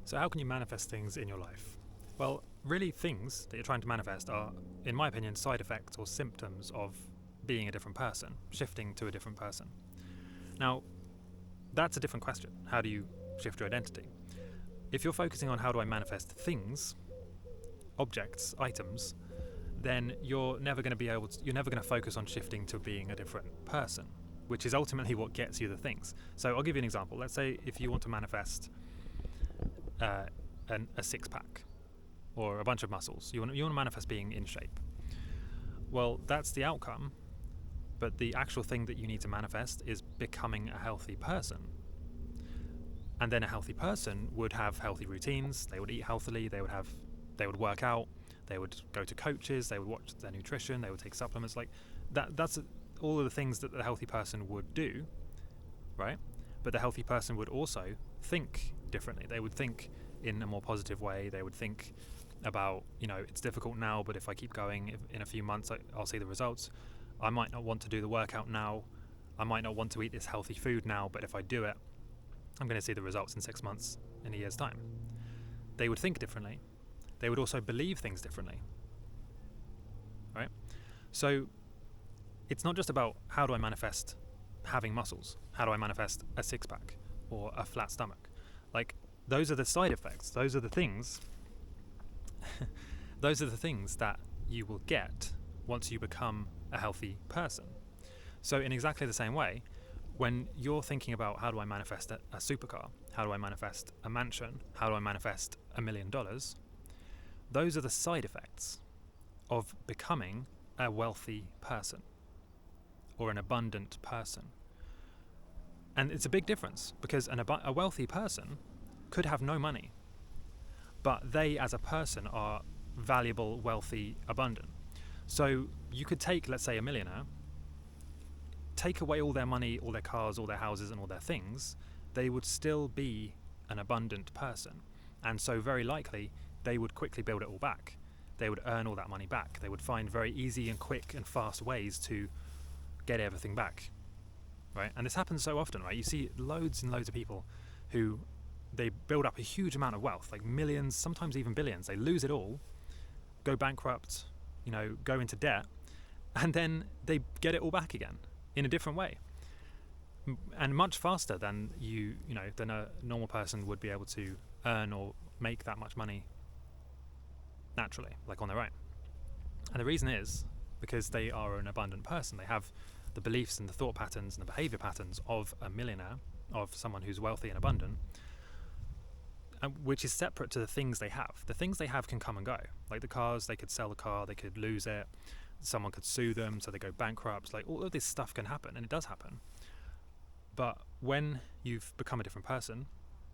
So how can you manifest things in your life? Well, really things that you're trying to manifest are, in my opinion, side effects or symptoms of being a different person, shifting to a different person. Now, that's a different question. How do you shift your identity? If you're focusing on how do I manifest things, objects, items, then you're never going to focus on shifting to being a different person, which is ultimately what gets you the things. So I'll give you an example. Let's say if you want to manifest a six-pack or a bunch of muscles, you want to manifest being in shape. Well, that's the outcome, but the actual thing that you need to manifest is becoming a healthy person. And then a healthy person would have healthy routines, they would eat healthily, they would work out, they would go to coaches, they would watch their nutrition, they would take supplements. Like that's all of the things that the healthy person would do, right? But the healthy person would also think differently. They would think in a more positive way. They would think about, it's difficult now, but if I keep going, in a few months I'll see the results. I might not want to do the workout now. I might not want to eat this healthy food now, but if I do it, I'm going to see the results in 6 months, in a year's time. They would think differently. They would also believe things differently, right? So it's not just about how do I manifest having muscles? How do I manifest a six-pack or a flat stomach? Like, those are the side effects. Those are the things those are the things that you will get once you become a healthy person. So in exactly the same way, when you're thinking about how do I manifest a supercar, how do I manifest a mansion, how do I manifest $1 million, those are the side effects of becoming a wealthy person or an abundant person. And it's a big difference because a wealthy person could have no money, but they as a person are valuable, wealthy, abundant. So you could take, let's say, a millionaire, take away all their money, all their cars, all their houses and all their things, they would still be an abundant person. And so very likely they would quickly build it all back. They would earn all that money back. They would find very easy and quick and fast ways to get everything back, right? And this happens so often, right? You see loads and loads of people who they build up a huge amount of wealth, like millions, sometimes even billions. They lose it all, go bankrupt, go into debt, and then they get it all back again in a different way, and much faster than than a normal person would be able to earn or make that much money naturally, like on their own. And the reason is because they are an abundant person. They have the beliefs and the thought patterns and the behavior patterns of a millionaire, of someone who's wealthy and abundant, which is separate to the things they have. The things they have can come and go. Like the cars, they could sell the car, they could lose it, someone could sue them, so they go bankrupt. Like all of this stuff can happen, and it does happen. But when you've become a different person,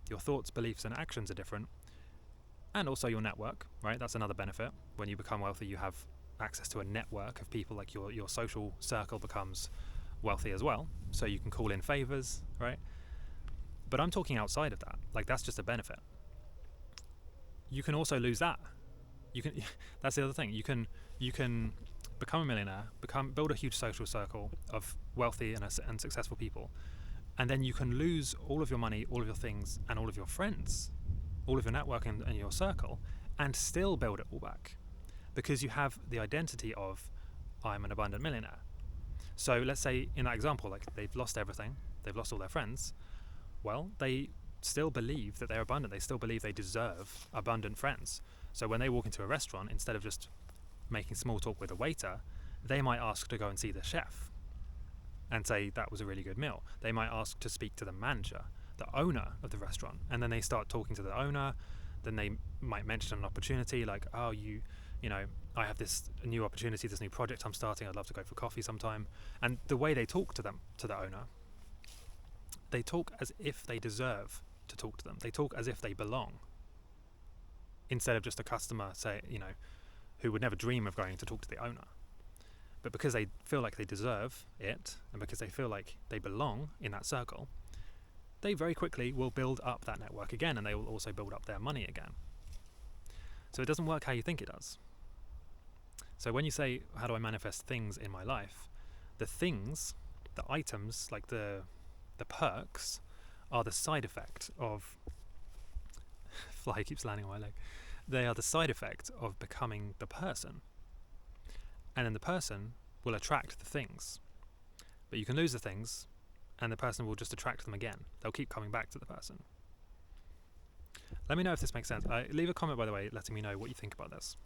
your thoughts, beliefs, and actions are different, and also your network, right? That's another benefit. When you become wealthy, you have access to a network of people. Like your social circle becomes wealthy as well, so you can call in favors, right? But I'm talking outside of that. Like that's just a benefit. You can also lose that. That's the other thing. You can become a millionaire, build a huge social circle of wealthy and successful people, and then you can lose all of your money, all of your things, and all of your friends, all of your network and your circle, and still build it all back, because you have the identity of I'm an abundant millionaire. So let's say in that example, like they've lost everything, they've lost all their friends. Well, they still believe that they're abundant. They still believe they deserve abundant friends. So when they walk into a restaurant, instead of just making small talk with a waiter, they might ask to go and see the chef and say that was a really good meal. They might ask to speak to the manager, the owner of the restaurant, and then they start talking to the owner. Then they might mention an opportunity like, oh, I have this new opportunity, this new project I'm starting, I'd love to go for coffee sometime. And the way they talk to the owner, they talk as if they deserve to talk to them. They talk as if they belong, instead of just a customer, who would never dream of going to talk to the owner. But because they feel like they deserve it, and because they feel like they belong in that circle, they very quickly will build up that network again, and they will also build up their money again. So it doesn't work how you think it does. So when you say, how do I manifest things in my life? The things, the items, like the perks, are the side effect of fly keeps landing on my leg. They are the side effect of becoming the person. And then the person will attract the things. But you can lose the things, and the person will just attract them again. They'll keep coming back to the person. Let me know if this makes sense. Leave a comment, by the way, letting me know what you think about this.